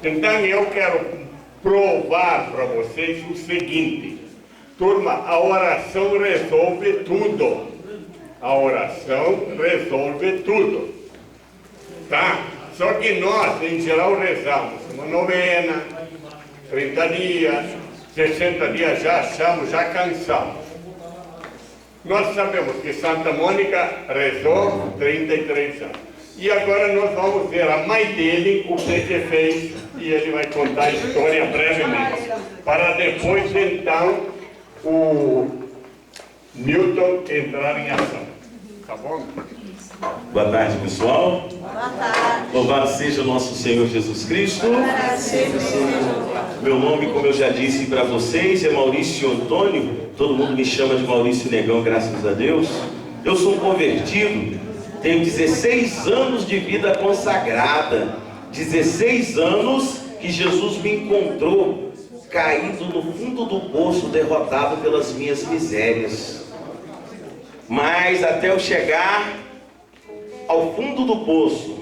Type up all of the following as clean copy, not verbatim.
Então eu quero provar para vocês o seguinte, turma, a oração resolve tudo. A oração resolve tudo, tá? Só que nós, em geral, rezamos uma novena, 30 dias, 60 dias já achamos, já cansamos. Nós sabemos que Santa Mônica rezou 33 anos. E agora nós vamos ver a mãe dele, o que fez, e ele vai contar a história brevemente. Para depois, então, o Newton entrar em ação. Tá bom? Boa tarde, pessoal. Boa tarde. Louvado seja o nosso Senhor Jesus Cristo. Meu nome, como eu já disse para vocês, é Maurício Antônio. Todo mundo me chama de Maurício Negão, graças a Deus. Eu sou um convertido, tenho 16 anos de vida consagrada. 16 anos que Jesus me encontrou caído no fundo do poço, derrotado pelas minhas misérias. Mas até eu chegar ao fundo do poço,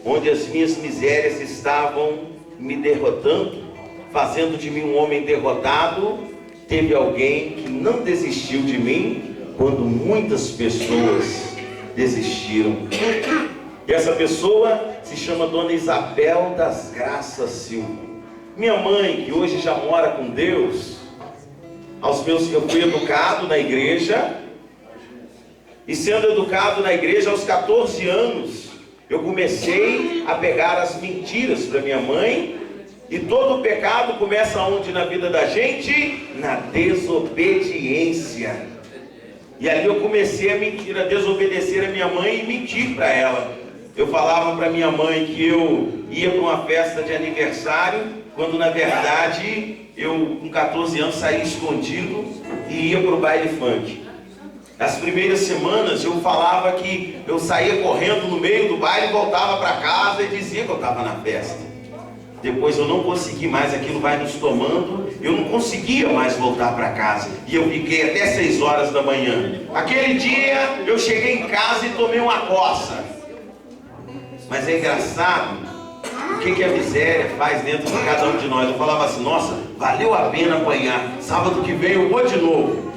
onde as minhas misérias estavam me derrotando, fazendo de mim um homem derrotado, teve alguém que não desistiu de mim, quando muitas pessoas desistiram. E essa pessoa se chama Dona Isabel das Graças Silva. Minha mãe, que hoje já mora com Deus, eu fui educado na igreja, e sendo educado na igreja aos 14 anos, eu comecei a pegar as mentiras da minha mãe. E todo pecado começa onde na vida da gente? Na desobediência. E ali eu comecei a mentir, a desobedecer a minha mãe e mentir para ela. Eu falava para minha mãe que eu ia para uma festa de aniversário, quando na verdade eu com 14 anos saía escondido e ia para o baile funk. As primeiras semanas eu falava que eu saía correndo no meio do baile, voltava para casa e dizia que eu estava na festa. Depois eu não consegui mais, aquilo vai nos tomando, eu não conseguia mais voltar para casa. E eu fiquei até 6 horas da manhã. Aquele dia eu cheguei em casa e tomei uma coça. Mas é engraçado o que a miséria faz dentro de cada um de nós. Eu falava assim, nossa, valeu a pena apanhar, sábado que vem eu vou de novo.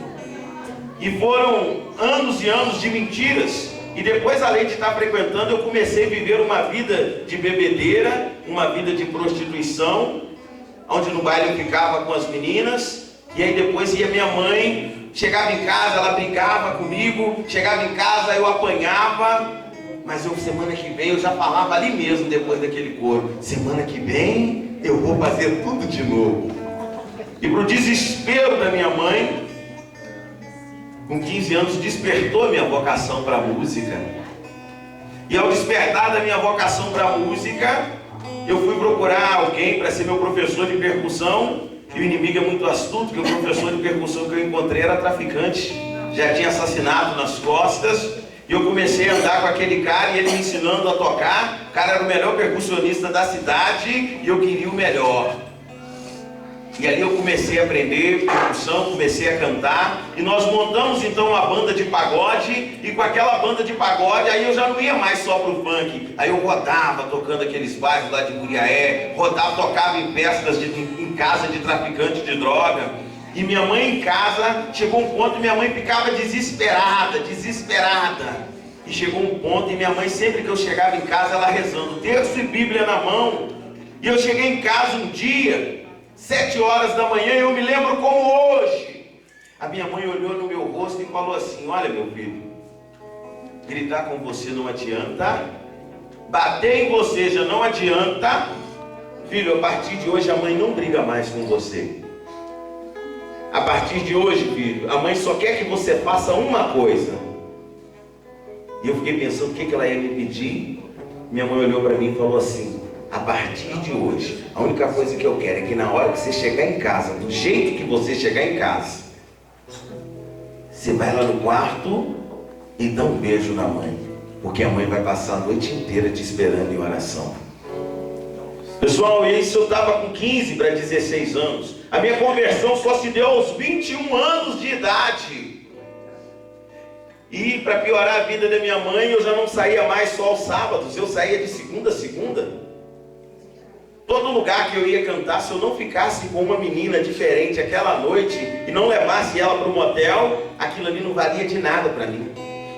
E foram anos e anos de mentiras. E depois, além de estar frequentando, eu comecei a viver uma vida de bebedeira, uma vida de prostituição, onde no baile eu ficava com as meninas. E aí depois ia minha mãe, chegava em casa, ela brigava comigo, chegava em casa, eu apanhava. Mas semana que vem eu já falava ali mesmo, depois daquele coro, semana que vem eu vou fazer tudo de novo. E para o desespero da minha mãe, com 15 anos despertou a minha vocação para a música. E ao despertar da minha vocação para a música, eu fui procurar alguém para ser meu professor de percussão. E o inimigo é muito astuto, porque o professor de percussão que eu encontrei era traficante, já tinha assassinato nas costas. E eu comecei a andar com aquele cara e ele me ensinando a tocar. O cara era o melhor percussionista da cidade e eu queria o melhor. E ali eu comecei a aprender percussão, comecei a cantar. E nós montamos então uma banda de pagode. E com aquela banda de pagode, aí eu já não ia mais só pro funk. Aí eu rodava tocando aqueles bairros lá de Muriaé. Rodava, tocava em festas, em casa de traficante de droga. E minha mãe em casa, chegou um ponto, minha mãe ficava desesperada. E chegou um ponto, e minha mãe, sempre que eu chegava em casa, ela rezando, terço e Bíblia na mão. E eu cheguei em casa um dia, 7 horas da manhã, e eu me lembro como hoje. A minha mãe olhou no meu rosto e falou assim, olha meu filho, gritar com você não adianta, bater em você já não adianta. Filho, a partir de hoje a mãe não briga mais com você. A partir de hoje, filho, a mãe só quer que você faça uma coisa. E eu fiquei pensando o que ela ia me pedir. Minha mãe olhou para mim e falou assim, a partir de hoje, a única coisa que eu quero é que na hora que você chegar em casa, do jeito que você chegar em casa, você vai lá no quarto e dá um beijo na mãe, porque a mãe vai passar a noite inteira te esperando em oração. Pessoal, isso eu estava com 15 para 16 anos. A minha conversão só se deu aos 21 anos de idade. E para piorar a vida da minha mãe, eu já não saía mais só aos sábados, eu saía de segunda a segunda. Todo lugar que eu ia cantar, se eu não ficasse com uma menina diferente aquela noite e não levasse ela para o motel, aquilo ali não valia de nada para mim.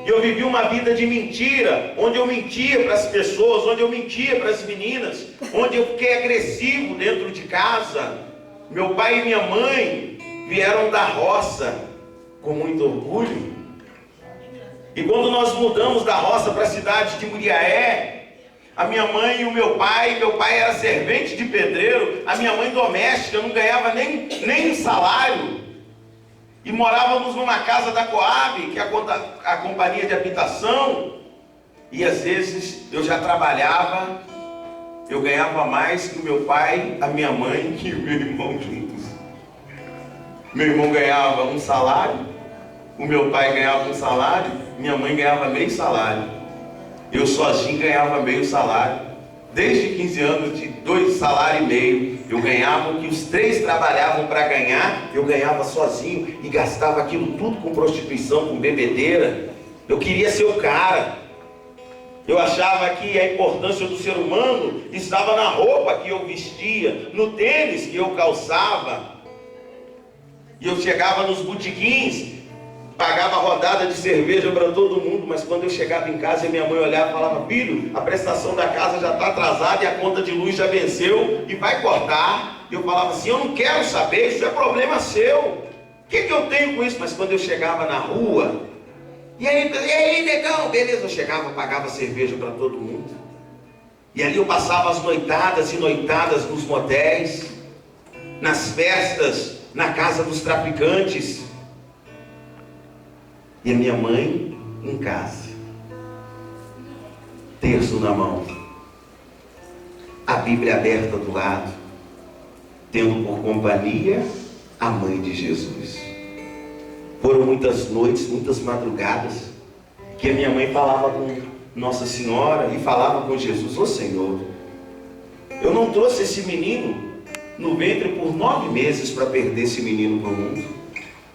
E eu vivi uma vida de mentira, onde eu mentia para as pessoas, onde eu mentia para as meninas, onde eu fiquei agressivo dentro de casa. Meu pai e minha mãe vieram da roça com muito orgulho. E quando nós mudamos da roça para a cidade de Muriaé, a minha mãe e o meu pai era servente de pedreiro, a minha mãe doméstica, não ganhava nem salário. E morávamos numa casa da Coab, que é a companhia de habitação. E às vezes eu já trabalhava, eu ganhava mais que o meu pai, a minha mãe e o meu irmão juntos. Meu irmão ganhava um salário, o meu pai ganhava um salário, minha mãe ganhava meio salário. Eu sozinho ganhava meio salário. Desde 15 anos, de 2 salários e meio, eu ganhava o que os 3 trabalhavam para ganhar, eu ganhava sozinho e gastava aquilo tudo com prostituição, com bebedeira. Eu queria ser o cara. Eu achava que a importância do ser humano estava na roupa que eu vestia, no tênis que eu calçava. E eu chegava nos botequins, pagava rodada de cerveja para todo mundo, mas quando eu chegava em casa e minha mãe olhava e falava: filho, a prestação da casa já está atrasada e a conta de luz já venceu e vai cortar. Eu falava assim: eu não quero saber, isso é problema seu. O que eu tenho com isso? Mas quando eu chegava na rua, e aí negão, beleza, eu chegava, pagava cerveja para todo mundo. E ali eu passava as noitadas e noitadas nos motéis, nas festas, na casa dos traficantes. E a minha mãe em casa, terço na mão, a Bíblia aberta do lado, tendo por companhia a mãe de Jesus. Foram muitas noites, muitas madrugadas, que a minha mãe falava com Nossa Senhora e falava com Jesus: ô Senhor, eu não trouxe esse menino no ventre por 9 meses para perder esse menino para o mundo.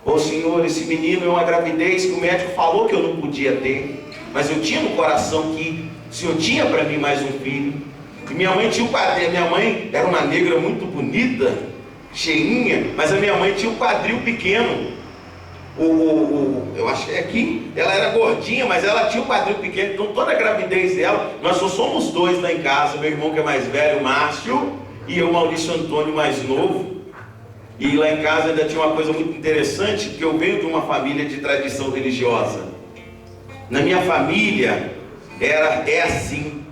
Ô Senhor, esse menino é uma gravidez que o médico falou que eu não podia ter, mas eu tinha no coração que o Senhor tinha para mim mais um filho. E minha mãe tinha um quadril, minha mãe era uma negra muito bonita, cheinha, mas a minha mãe tinha um quadril pequeno. Eu acho que é aqui, ela era gordinha, mas ela tinha um quadril pequeno, então toda a gravidez dela, nós só somos 2 lá em casa, meu irmão que é mais velho, o Márcio, e eu, Maurício Antônio, mais novo. E lá em casa ainda tinha uma coisa muito interessante, porque eu venho de uma família de tradição religiosa. Na minha família é assim: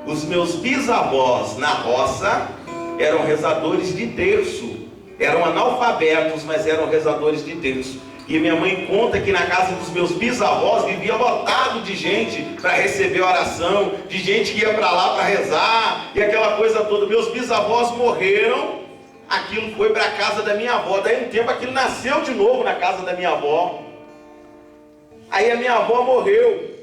os meus bisavós na roça eram rezadores de terço, eram analfabetos, mas eram rezadores de terço. E minha mãe conta que na casa dos meus bisavós vivia lotado de gente para receber oração, de gente que ia para lá para rezar, e aquela coisa toda. Meus bisavós morreram, aquilo foi para a casa da minha avó. Daí um tempo aquilo nasceu de novo na casa da minha avó. Aí a minha avó morreu,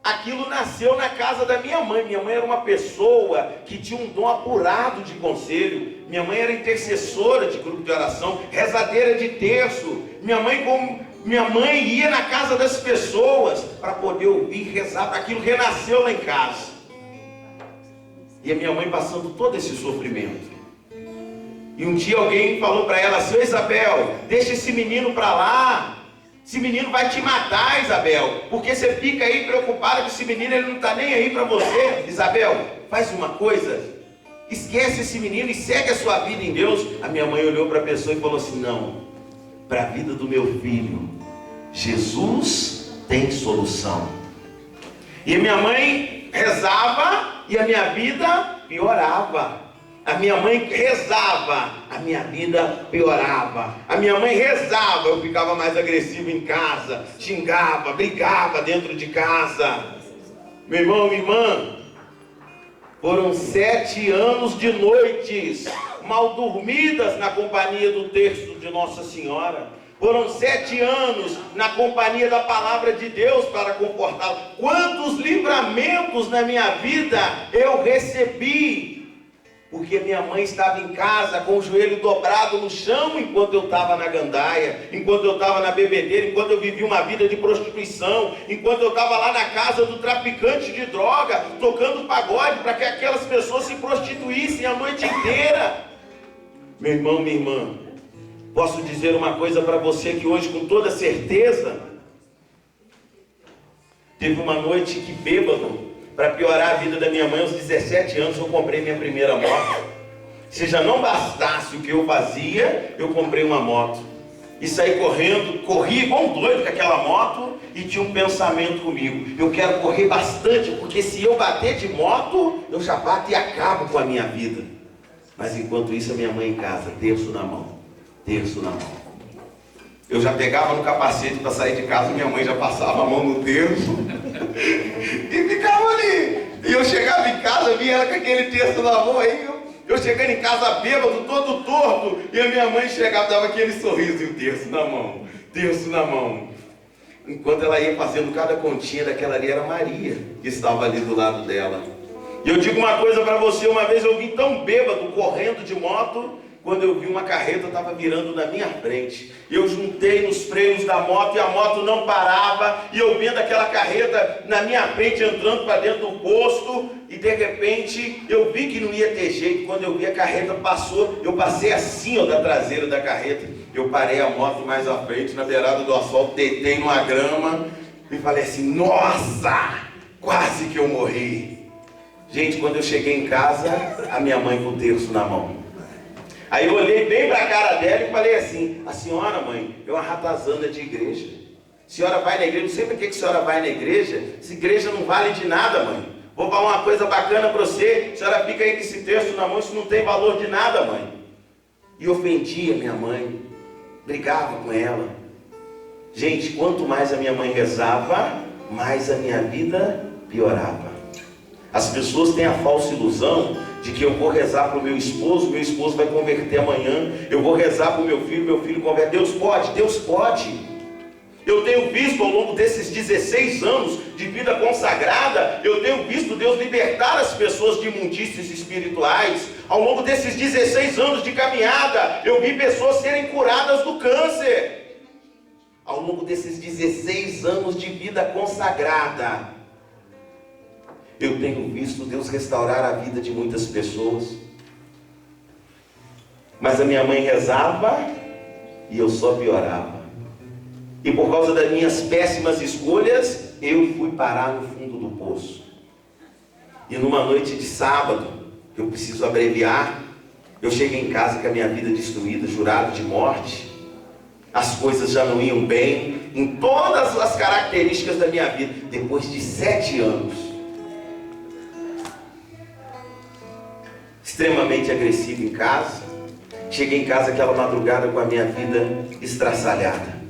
aquilo nasceu na casa da minha mãe. Minha mãe era uma pessoa que tinha um dom apurado de conselho. Minha mãe era intercessora de grupo de oração, rezadeira de terço. Minha mãe ia na casa das pessoas para poder ouvir, rezar. Aquilo renasceu lá em casa. E a minha mãe passando todo esse sofrimento. E um dia alguém falou para ela: seu Isabel, deixa esse menino para lá. Esse menino vai te matar, Isabel, porque você fica aí preocupada com esse menino, ele não está nem aí para você. Isabel, faz uma coisa, esquece esse menino e segue a sua vida em Deus. A minha mãe olhou para a pessoa e falou assim: não, para a vida do meu filho, Jesus tem solução. E a minha mãe rezava e a minha vida piorava. A minha mãe rezava, a minha vida piorava. A minha mãe rezava, eu ficava mais agressivo em casa, xingava, brigava dentro de casa. Meu irmão, minha irmã, foram 7 anos de noites mal dormidas na companhia do terço de Nossa Senhora. Foram 7 anos na companhia da palavra de Deus para confortá-lo. Quantos livramentos na minha vida eu recebi Porque minha mãe estava em casa com o joelho dobrado no chão enquanto eu estava na gandaia, enquanto eu estava na bebedeira, enquanto eu vivia uma vida de prostituição, enquanto eu estava lá na casa do traficante de droga, tocando pagode para que aquelas pessoas se prostituíssem a noite inteira. Meu irmão, minha irmã, posso dizer uma coisa para você que hoje com toda certeza, teve uma noite que bêbado, para piorar a vida da minha mãe, aos 17 anos eu comprei minha primeira moto. Se já não bastasse o que eu fazia, eu comprei uma moto. E saí correndo, corri igual um doido com aquela moto e tinha um pensamento comigo. Eu quero correr bastante, porque se eu bater de moto, eu já bato e acabo com a minha vida. Mas enquanto isso, a minha mãe em casa, terço na mão, terço na mão. Eu já pegava no capacete para sair de casa, minha mãe já passava a mão no terço e ficava ali. E eu chegava em casa, via ela com aquele terço na mão, aí eu chegando em casa bêbado, todo torto, e a minha mãe chegava, dava aquele sorriso e o terço na mão, terço na mão. Enquanto ela ia fazendo cada continha daquela ali, era Maria, que estava ali do lado dela. E eu digo uma coisa para você, uma vez eu vim tão bêbado, correndo de moto, quando eu vi uma carreta estava virando na minha frente. Eu juntei nos freios da moto e a moto não parava. E eu vendo aquela carreta na minha frente entrando para dentro do posto. E de repente eu vi que não ia ter jeito. Quando eu vi a carreta passou, eu passei assim ó, da traseira da carreta. Eu parei a moto mais à frente, na beirada do asfalto, deitei numa grama e falei assim, nossa, quase que eu morri. Gente, quando eu cheguei em casa, a minha mãe com o terço na mão. Aí eu olhei bem para a cara dela e falei assim, a senhora, mãe, é uma ratazana de igreja. A senhora vai na igreja, não sei para que a senhora vai na igreja, essa igreja não vale de nada, mãe. Vou falar uma coisa bacana para você, a senhora fica aí com esse terço na mão, isso não tem valor de nada, mãe. E ofendia minha mãe, brigava com ela. Gente, quanto mais a minha mãe rezava, mais a minha vida piorava. As pessoas têm a falsa ilusão de que eu vou rezar para o meu esposo vai converter amanhã, eu vou rezar para o meu filho converte. Deus pode, Deus pode. Eu tenho visto ao longo desses 16 anos de vida consagrada, eu tenho visto Deus libertar as pessoas de imundícies espirituais. Ao longo desses 16 anos de caminhada, eu vi pessoas serem curadas do câncer. Ao longo desses 16 anos de vida consagrada, eu tenho visto Deus restaurar a vida de muitas pessoas. Mas a minha mãe rezava e eu só piorava. E por causa das minhas péssimas escolhas, eu fui parar no fundo do poço. E numa noite de sábado, eu preciso abreviar, eu cheguei em casa com a minha vida destruída, jurado de morte. As coisas já não iam bem, em todas as características da minha vida. Depois de 7 anos, extremamente agressivo em casa, cheguei em casa aquela madrugada com a minha vida estraçalhada.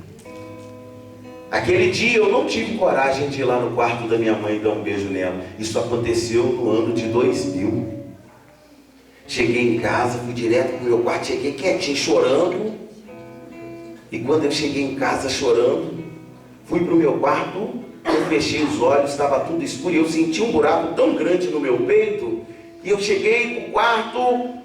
Aquele dia eu não tive coragem de ir lá no quarto da minha mãe e dar um beijo nela. Isso aconteceu no ano de 2000. Cheguei em casa, fui direto para o meu quarto, cheguei quietinho, chorando. E quando eu cheguei em casa chorando, fui para o meu quarto, eu fechei os olhos, estava tudo escuro, e eu senti um buraco tão grande no meu peito. E eu cheguei para o quarto,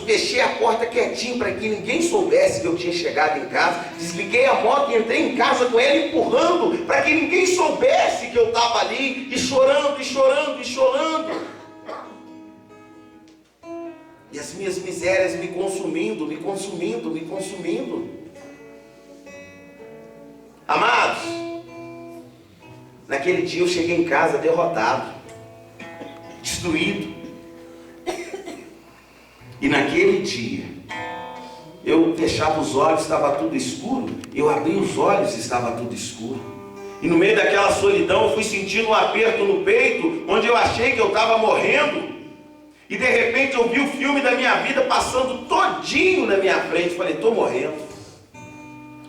fechei a porta quietinho para que ninguém soubesse que eu tinha chegado em casa. Desliguei a moto e entrei em casa com ela empurrando, para que ninguém soubesse que eu estava ali, e chorando, e chorando, e chorando. E as minhas misérias me consumindo, me consumindo, me consumindo. Amados, naquele dia eu cheguei em casa derrotado, destruído. E naquele dia, eu fechava os olhos, estava tudo escuro. Eu abri os olhos, estava tudo escuro. E no meio daquela solidão, eu fui sentindo um aperto no peito, onde eu achei que eu estava morrendo. E de repente eu vi o filme da minha vida passando todinho na minha frente. Falei, estou morrendo.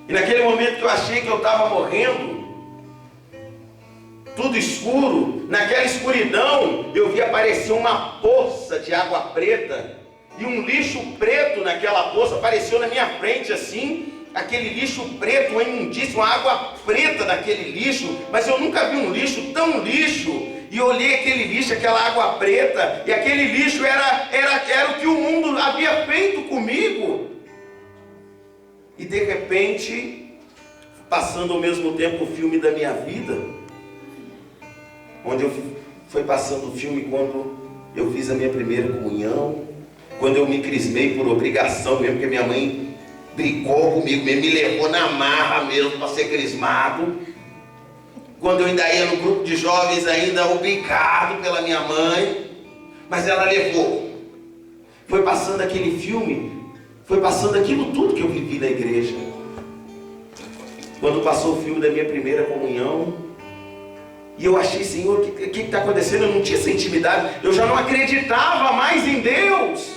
E naquele momento que eu achei que eu estava morrendo, tudo escuro, naquela escuridão, eu vi aparecer uma poça de água preta. E um lixo preto naquela poça apareceu na minha frente assim, aquele lixo preto, uma imundícia, uma água preta naquele lixo, mas eu nunca vi um lixo tão lixo. E olhei aquele lixo, aquela água preta, e aquele lixo era o de repente, passando ao mesmo tempo o filme da minha vida, onde foi passando o filme quando eu fiz a minha primeira comunhão, quando eu me crismei por obrigação mesmo, porque minha mãe brigou comigo mesmo, me levou na marra mesmo para ser crismado. Quando eu ainda ia no grupo de jovens, ainda obrigado pela minha mãe, mas ela levou. Foi passando aquele filme, foi passando aquilo tudo que eu vivi na igreja. Quando passou o filme da minha primeira comunhão, e eu achei, Senhor, o que está acontecendo? Eu não tinha essa intimidade, eu já não acreditava mais em Deus.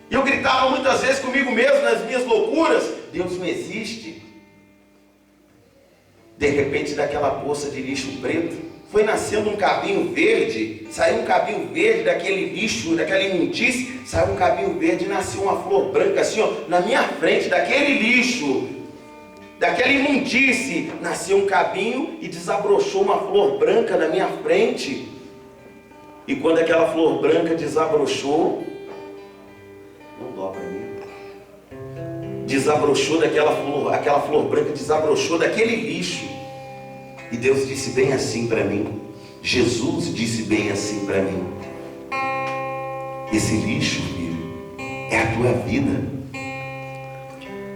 E eu gritava muitas vezes comigo mesmo, nas minhas loucuras: Deus não existe. De repente, daquela poça de lixo preto, foi nascendo um cabinho verde, saiu um cabinho verde daquele lixo, daquela imundície, saiu um cabinho verde e nasceu uma flor branca assim, ó, na minha frente, daquele lixo, daquela imundície, nasceu um cabinho e desabrochou uma flor branca na minha frente. E quando aquela flor branca desabrochou, não dó para mim, desabrochou aquela flor branca desabrochou daquele lixo. E Deus disse bem assim para mim, Jesus disse bem assim para mim: esse lixo, filho, é a tua vida.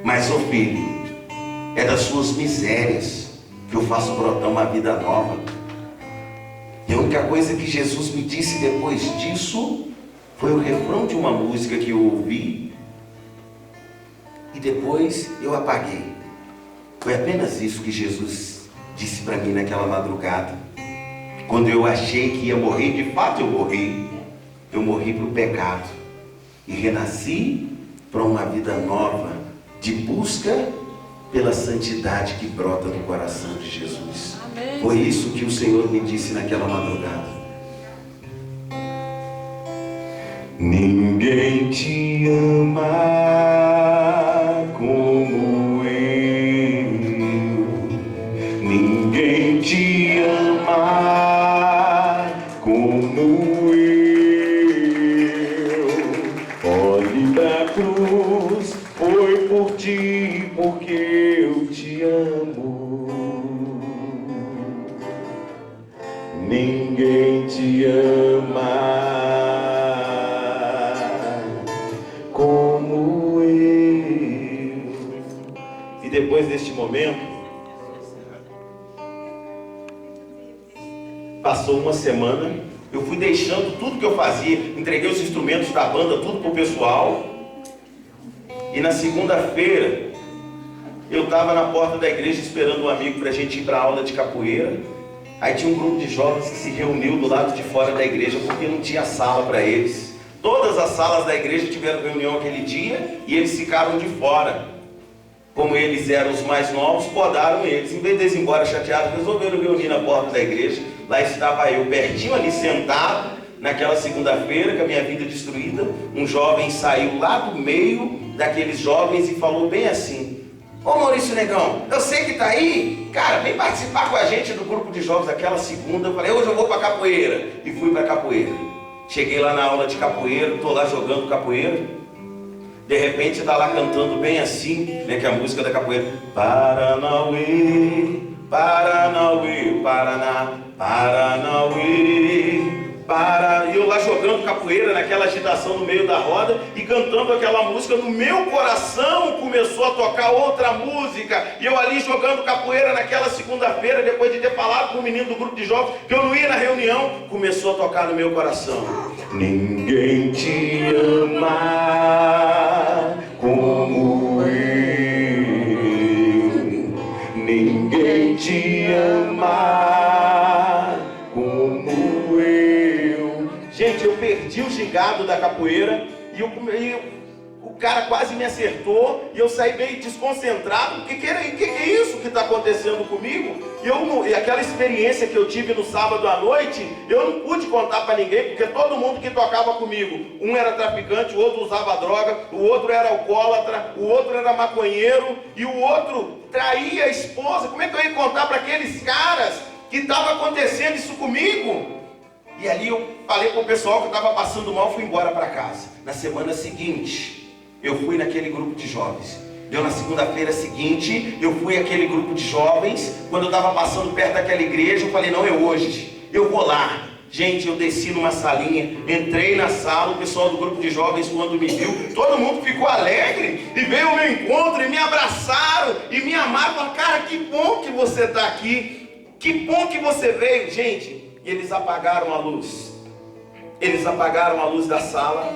Mas, ô filho, é das suas misérias que eu faço brotar uma vida nova. E a única coisa que Jesus me disse depois disso foi o refrão de uma música que eu ouvi, e depois eu apaguei. Foi apenas isso que Jesus disse para mim naquela madrugada. Quando eu achei que ia morrer, de fato eu morri. Eu morri para o pecado e renasci para uma vida nova, de busca pela santidade que brota do coração de Jesus. Amém. Foi isso que o Senhor me disse naquela madrugada. Ninguém te ama como eu, ninguém te ama como eu. Olhe pra cruz, foi por ti, porque eu te amo. Ninguém te ama como eu. E depois deste momento, passou uma semana, eu fui deixando tudo que eu fazia, entreguei os instrumentos da banda, tudo pro pessoal. E na segunda-feira, eu estava na porta da igreja esperando um amigo para a gente ir para a aula de capoeira. Aí tinha um grupo de jovens que se reuniu do lado de fora da igreja, porque não tinha sala para eles. Todas as salas da igreja tiveram reunião aquele dia e eles ficaram de fora. Como eles eram os mais novos, podaram eles. Em vez de eles ir embora chateados, resolveram reunir na porta da igreja. Lá estava eu, pertinho ali, sentado, naquela segunda-feira, com a minha vida destruída. Um jovem saiu lá do meio daqueles jovens e falou bem assim: ô Maurício Negão, eu sei que tá aí, cara, vem participar com a gente do grupo de jovens. Aquela segunda eu falei: hoje eu vou para capoeira. E fui para capoeira. Cheguei lá na aula de capoeira, estou lá jogando capoeira. De repente está lá cantando bem assim, né, que é a música da capoeira: Paranauê, Paranauê, Paraná, Paranauê, Paraná. E eu lá jogando capoeira, naquela agitação no meio da roda e cantando aquela música. No meu coração começou a tocar outra música. E eu ali jogando capoeira naquela segunda-feira, depois de ter falado com o menino do grupo de jovens que eu não ia na reunião, começou a tocar no meu coração: ninguém te ama como eu, ninguém te ama como eu. Gente, eu perdi o gingado da capoeira e o cara quase me acertou e eu saí meio desconcentrado. O que é isso que está acontecendo comigo? E aquela experiência que eu tive no sábado à noite, eu não pude contar para ninguém, porque todo mundo que tocava comigo, um era traficante, o outro usava droga, o outro era alcoólatra, o outro era maconheiro e o outro traía a esposa. Como é que eu ia contar para aqueles caras que estava acontecendo isso comigo? E ali eu falei para o pessoal que eu estava passando mal, fui embora para casa. Na semana seguinte, eu fui naquele grupo de jovens. Deu na segunda-feira seguinte, eu fui àquele grupo de jovens. Quando eu estava passando perto daquela igreja, eu falei, não, é hoje, eu vou lá. Gente, eu desci numa salinha, entrei na sala, o pessoal do grupo de jovens, quando me viu, todo mundo ficou alegre, e veio ao meu encontro, e me abraçaram, e me amaram, falaram, cara, que bom que você está aqui, que bom que você veio. Gente, e eles apagaram a luz, da sala,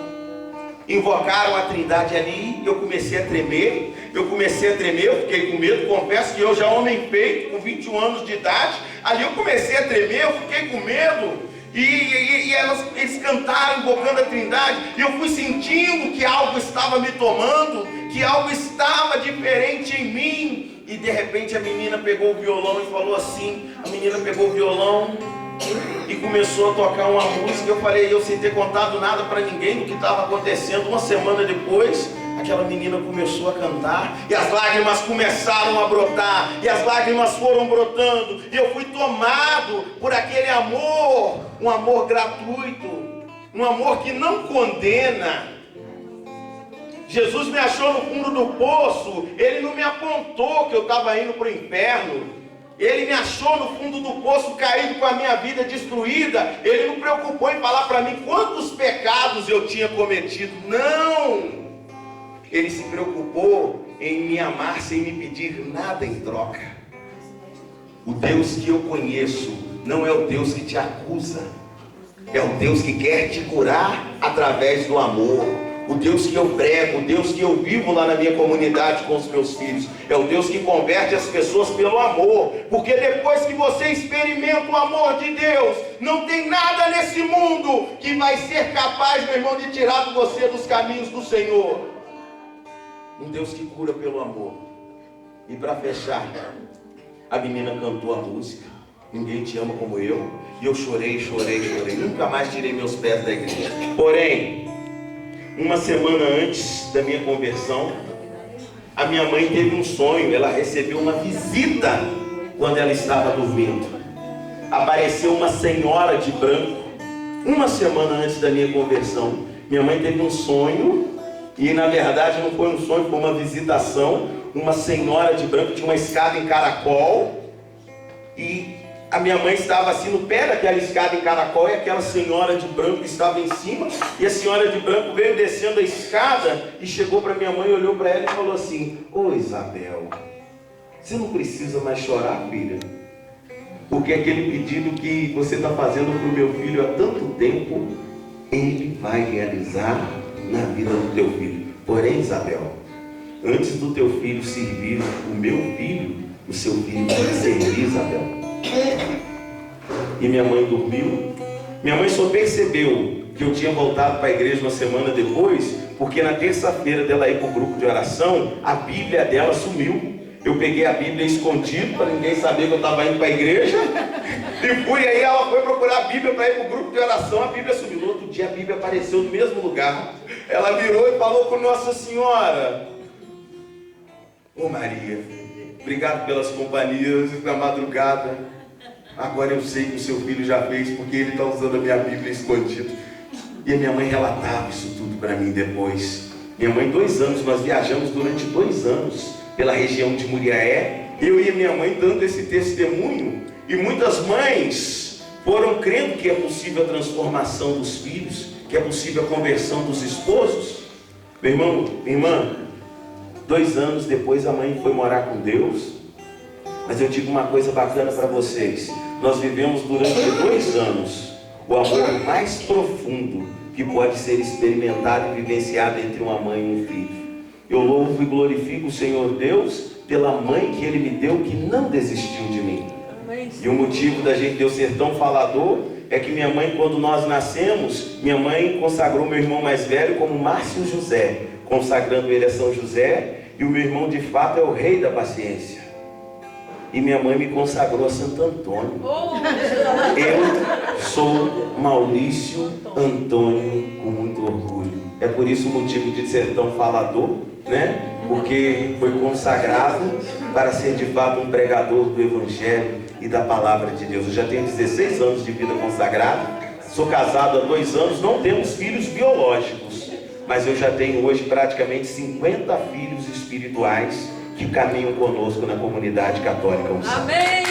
invocaram a Trindade ali, eu comecei a tremer, eu fiquei com medo, confesso que eu já homem feito, com 21 anos de idade, ali eu comecei a tremer, eu fiquei com medo, e eles cantaram, invocando a Trindade, e eu fui sentindo que algo estava me tomando, que algo estava diferente em mim, e de repente a menina pegou o violão e falou assim, e começou a tocar uma música. Eu falei, eu sem ter contado nada para ninguém do que estava acontecendo. Uma semana depois, aquela menina começou a cantar, e as lágrimas começaram a brotar, e as lágrimas foram brotando, e eu fui tomado por aquele amor, um amor gratuito, um amor que não condena. Jesus me achou no fundo do poço, Ele não me apontou que eu estava indo para o inferno. Ele me achou no fundo do poço, caído, com a minha vida destruída. Ele não preocupou em falar para mim quantos pecados eu tinha cometido. Não! Ele se preocupou em me amar sem me pedir nada em troca. O Deus que eu conheço não é o Deus que te acusa, é o Deus que quer te curar através do amor. O Deus que eu prego, o Deus que eu vivo lá na minha comunidade com os meus filhos, é o Deus que converte as pessoas pelo amor, porque depois que você experimenta o amor de Deus, não tem nada nesse mundo que vai ser capaz, meu irmão, de tirar você dos caminhos do Senhor. Um Deus que cura pelo amor. E para fechar, a menina cantou a música, Ninguém Te Ama Como Eu, e eu chorei, nunca mais tirei meus pés da igreja. Porém, uma semana antes da minha conversão, a minha mãe teve um sonho. Ela recebeu uma visita quando ela estava dormindo. Apareceu uma senhora de branco. Uma semana antes da minha conversão, minha mãe teve um sonho, e na verdade não foi um sonho, foi uma visitação. Uma senhora de branco, tinha uma escada em caracol, e a minha mãe estava assim no pé daquela escada em caracol, e aquela senhora de branco estava em cima, e a senhora de branco veio descendo a escada e chegou para minha mãe, olhou para ela e falou assim: ô Isabel, você não precisa mais chorar, filha, porque aquele pedido que você está fazendo para o meu filho há tanto tempo, ele vai realizar na vida do teu filho. Porém, Isabel, antes do teu filho servir o meu filho, o seu filho vai servir, Isabel. E minha mãe dormiu. Minha mãe só percebeu que eu tinha voltado para a igreja uma semana depois, porque na terça-feira dela ir para o grupo de oração, a Bíblia dela sumiu. Eu peguei a Bíblia escondido para ninguém saber que eu estava indo para a igreja, e fui. Aí ela foi procurar a Bíblia para ir para o grupo de oração, a Bíblia sumiu. No outro dia a Bíblia apareceu no mesmo lugar. Ela virou e falou com Nossa Senhora: ô Maria, obrigado pelas companhias da madrugada. Agora eu sei que o seu filho já fez, porque ele está usando a minha Bíblia escondida. E a minha mãe relatava isso tudo para mim depois. Minha mãe, 2 anos, nós viajamos durante 2 anos pela região de Muriaé, eu e minha mãe dando esse testemunho. E muitas mães foram crendo que é possível a transformação dos filhos, que é possível a conversão dos esposos. Meu irmão, minha irmã, 2 anos depois a mãe foi morar com Deus. Mas eu digo uma coisa bacana para vocês: nós vivemos durante 2 anos o amor mais profundo que pode ser experimentado e vivenciado entre uma mãe e um filho. Eu louvo e glorifico o Senhor Deus pela mãe que Ele me deu, que não desistiu de mim. E o motivo da gente eu ser tão falador é que minha mãe, quando nós nascemos, minha mãe consagrou meu irmão mais velho como Márcio José, consagrando ele a São José, e o meu irmão de fato é o rei da paciência. E minha mãe me consagrou a Santo Antônio. Eu sou Maurício Antônio com muito orgulho. É por isso o motivo de ser tão falador, né? Porque foi consagrado para ser de fato um pregador do Evangelho e da Palavra de Deus. Eu já tenho 16 anos de vida consagrada, sou casado há 2 anos, não temos filhos biológicos, mas eu já tenho hoje praticamente 50 filhos espirituais que caminham conosco na comunidade católica. Amém!